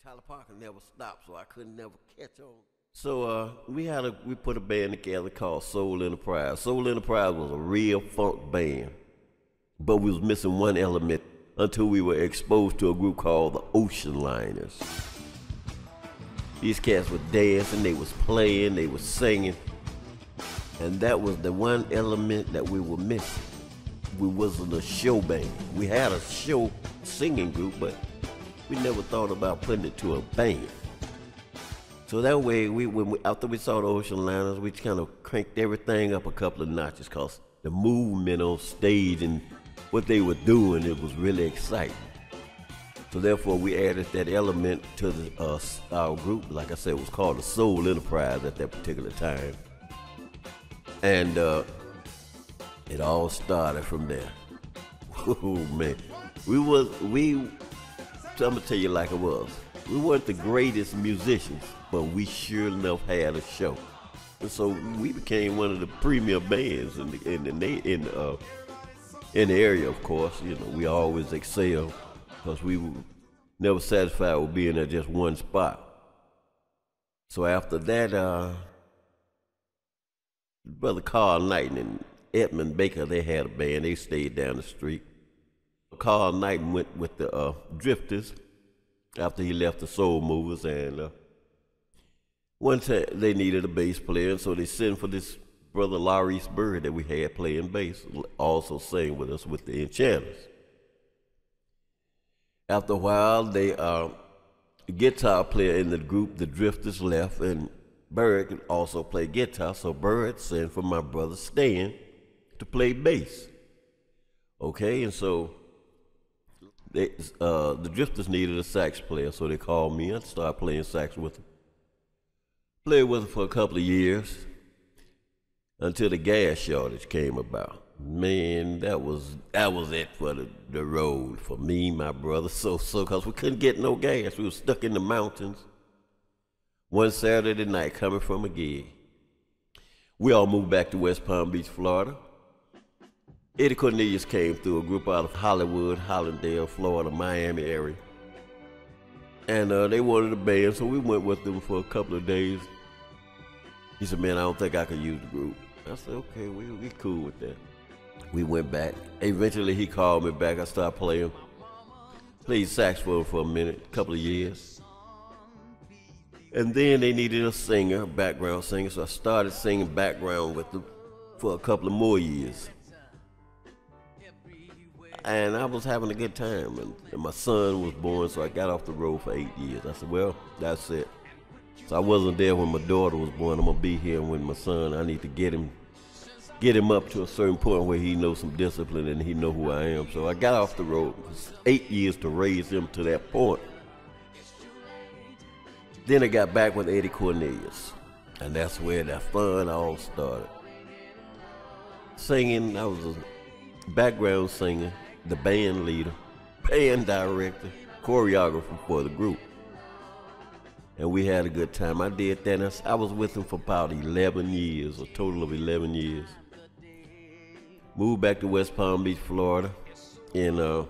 Tyler Parker never stopped, so I couldn't never catch on. So we put a band together called Soul Enterprise. Soul Enterprise was a real funk band, but we was missing one element until we were exposed to a group called the Ocean Liners. These cats were dancing, they was playing, they was singing, and that was the one element that we were missing. We wasn't a show band. We had a show singing group, but we never thought about putting it to a band. So that way, after we saw the Ocean Liners, we kind of cranked everything up a couple of notches, because the movement on stage and what they were doing, it was really exciting. So therefore, we added that element to our group. Like I said, it was called the Soul Enterprise at that particular time. And it all started from there. Oh man, I'm gonna tell you like it was. We weren't the greatest musicians, but we sure enough had a show. And so we became one of the premier bands in the area. Of course, you know, we always excelled because we were never satisfied with being at just one spot. So after that, Brother Carl Knighton and Edmund Baker, they had a band. They stayed down the street. Carl Knighton went with the Drifters after he left the Soul Movers, and one time they needed a bass player, and so they sent for this brother Laurice Bird that we had playing bass, also sang with us with the Enchanters. After a while, the guitar player in the group, the Drifters, left, and Bird could also play guitar, so Bird sent for my brother Stan to play bass. Okay, and so the Drifters needed a sax player, so they called me and started playing sax with them. Played with them for a couple of years until the gas shortage came about. Man, that was it for the road for me, my brother. So, cause we couldn't get no gas. We were stuck in the mountains. One Saturday night, coming from a gig, we all moved back to West Palm Beach, Florida. Eddie Cornelius came through, a group out of Hollywood, Hollandale, Florida, Miami area. And they wanted a band, so we went with them for a couple of days. He said, man, I don't think I could use the group. I said, okay, we cool with that. We went back. Eventually he called me back. I started playing. Played saxophone for a minute, a couple of years. And then they needed a singer, background singer, so I started singing background with them for a couple of more years. And I was having a good time, and my son was born, so I got off the road for 8 years. I said, well, that's it. So I wasn't there when my daughter was born. I'm gonna be here when my son, I need to get him up to a certain point where he knows some discipline and he know who I am. So I got off the road. It was 8 years to raise him to that point. Then I got back with Eddie Cornelius, and that's where the fun all started. Singing, I was a background singer, the band leader, band director, choreographer for the group. And we had a good time. I did that, and I was with him for about 11 years, a total of 11 years. Moved back to West Palm Beach, Florida in, I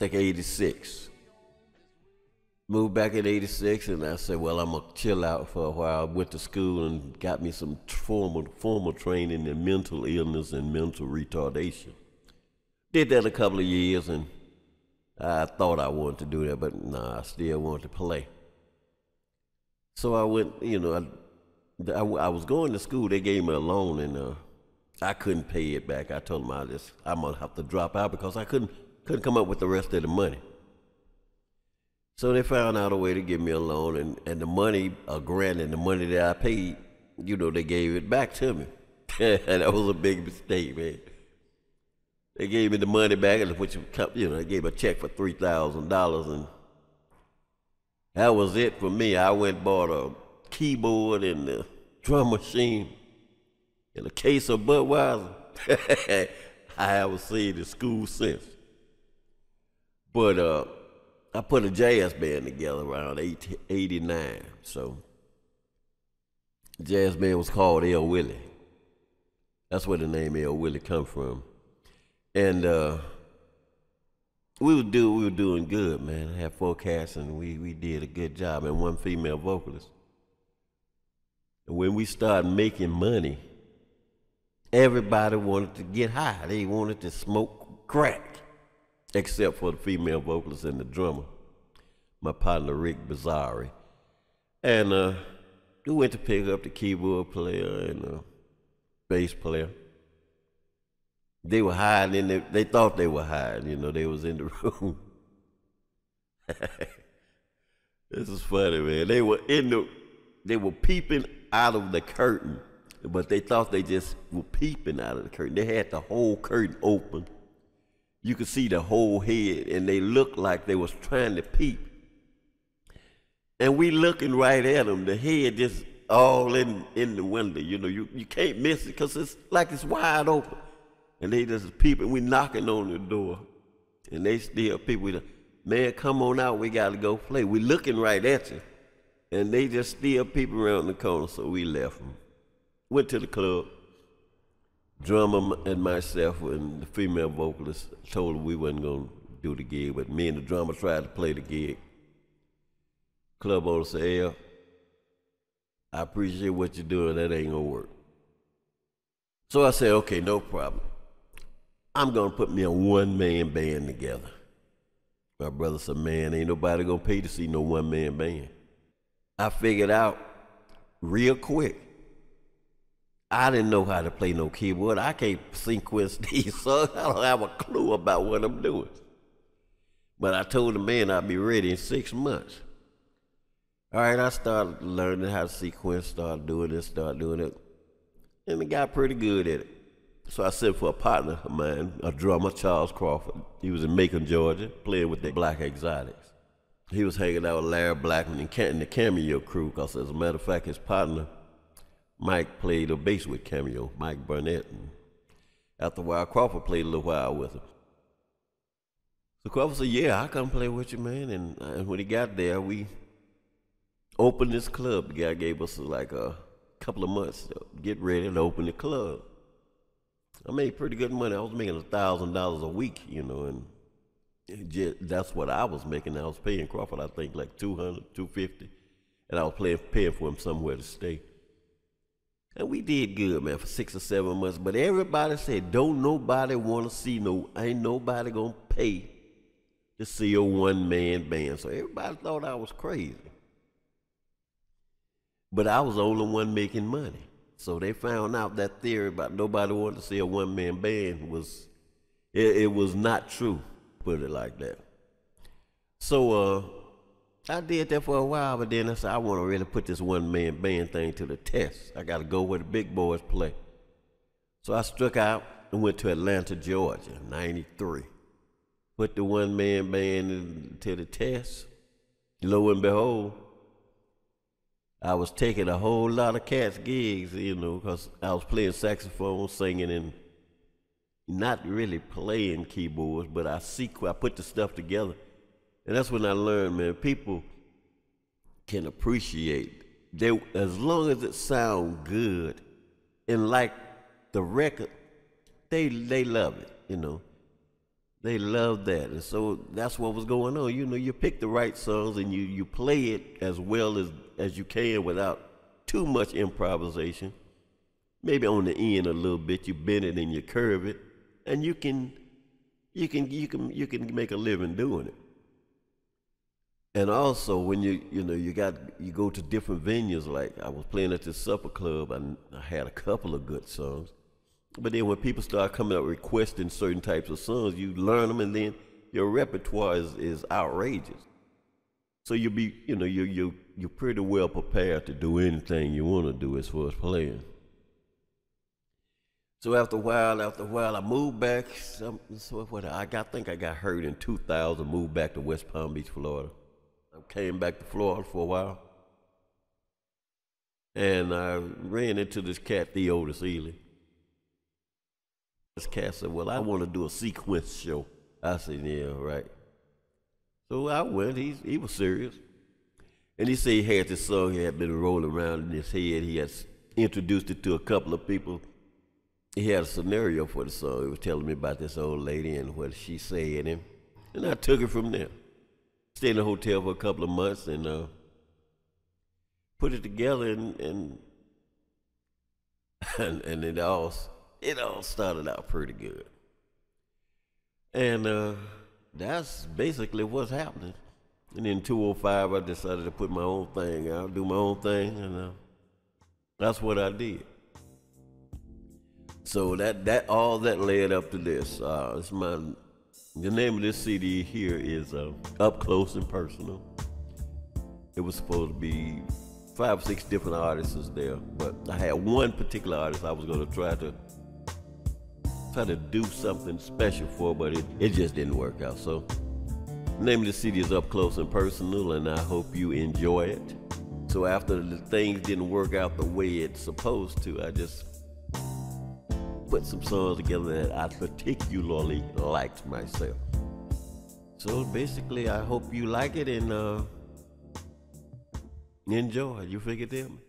think, 86. Moved back in 86, and I said, well, I'm gonna chill out for a while. Went to school and got me some formal training in mental illness and mental retardation. Did that a couple of years, and I thought I wanted to do that, but nah, I still wanted to play. So I went, you know, I was going to school. They gave me a loan, and I couldn't pay it back. I told them I'm gonna have to drop out because I couldn't come up with the rest of the money. So they found out a way to give me a loan, and the money, a grant, and the money that I paid, you know, they gave it back to me. And that was a big mistake, man. They gave me the money back, and which, you know, they gave a check for $3,000, and that was it for me. I went and bought a keyboard and a drum machine and a case of Budweiser. I haven't seen the school since. But I put a jazz band together around 89. So the jazz band was called El Willie. That's where the name El Willie come from. And we were doing good, man. I had 4 cats, and we did a good job, and 1 female vocalist. And when we started making money, everybody wanted to get high. They wanted to smoke crack, except for the female vocalist and the drummer, my partner Rick Bazzari. And we went to pick up the keyboard player and the bass player. They were hiding in they thought they were hiding, you know, they was in the room. This is funny, man. They were peeping out of the curtain, but they thought they just were peeping out of the curtain. They had the whole curtain open. You could see the whole head, and they looked like they was trying to peep. And we looking right at them, the head just all in the window. You know, you can't miss it because it's like it's wide open. And they just peeping, we knocking on the door. And they still people, man, come on out, we gotta go play. We looking right at you. And they just still peeping around the corner, so we left them. Went to the club. Drummer and myself and the female vocalist told her we wasn't gonna do the gig, but me and the drummer tried to play the gig. Club owner said, "Al, I appreciate what you're doing, that ain't gonna work." So I said, okay, no problem. I'm gonna put me a 1-man band together. My brother said, man, ain't nobody gonna pay to see no 1-man band. I figured out real quick, I didn't know how to play no keyboard. I can't sequence these songs. I don't have a clue about what I'm doing. But I told the man I'd be ready in 6 months. All right, I started learning how to sequence, started doing this, started doing it, and I got pretty good at it. So I sent for a partner of mine, a drummer, Charles Crawford. He was in Macon, Georgia, playing with the Black Exotics. He was hanging out with Larry Blackman and the Cameo crew, because as a matter of fact, his partner, Mike, played a bass with Cameo, Mike Burnett. And after a while, Crawford played a little while with him. So Crawford said, yeah, I come play with you, man. And when he got there, we opened this club. The guy gave us like a couple of months to get ready to open the club. I made pretty good money. I was making $1,000 a week, you know, and that's what I was making. I was paying Crawford, I think, like $200, $250, and I was paying for him somewhere to stay. And we did good, man, for 6 or 7 months. But everybody said, don't nobody want to see ain't nobody gonna pay to see a 1-man band. So everybody thought I was crazy. But I was the only one making money. So they found out that theory about nobody wanted to see a 1-man band it was not true, put it like that. So I did that for a while, but then I said, I want to really put this 1-man band thing to the test. I got to go where the big boys play. So I struck out and went to Atlanta, Georgia, in '93. Put the 1-man band to the test. Lo and behold, I was taking a whole lot of cats' gigs, you know, because I was playing saxophone, singing, and not really playing keyboards, but I put the stuff together. And that's when I learned, man, people can appreciate, as long as it sounds good, and like the record, they love it, you know. They love that. And so that's what was going on. You know, you pick the right songs and you play it as well as you can without too much improvisation. Maybe on the end a little bit, you bend it and you curve it, and you can make a living doing it. And also when you go to different venues, like I was playing at this supper club, and I had a couple of good songs. But then when people start coming up requesting certain types of songs, you learn them, and then your repertoire is outrageous. So you're pretty well prepared to do anything you want to do as far as playing. So after a while, I moved back. I think I got hurt in 2000. Moved back to West Palm Beach, Florida. I came back to Florida for a while, and I ran into this cat, Theodis Ely. This cat said, well, I want to do a sequence show. I said, yeah, right. So I went. He was serious. And he said he had this song he had been rolling around in his head. He had introduced it to a couple of people. He had a scenario for the song. He was telling me about this old lady and what she said. And And I took it from there. Stayed in the hotel for a couple of months and put it together and and it all started out pretty good. And that's basically what's happening. And in 2005, I decided to put my own thing out, do my own thing, and that's what I did. So that all that led up to this. The name of this CD here is Up Close and Personal. It was supposed to be 5 or 6 different artists there, but I had one particular artist I was going to try to do something special for, but it just didn't work out. So the name of the CD is Up Close and Personal, and I hope you enjoy it. So after the things didn't work out the way it's supposed to, I just put some songs together that I particularly liked myself. So basically, I hope you like it and enjoy. You figured them?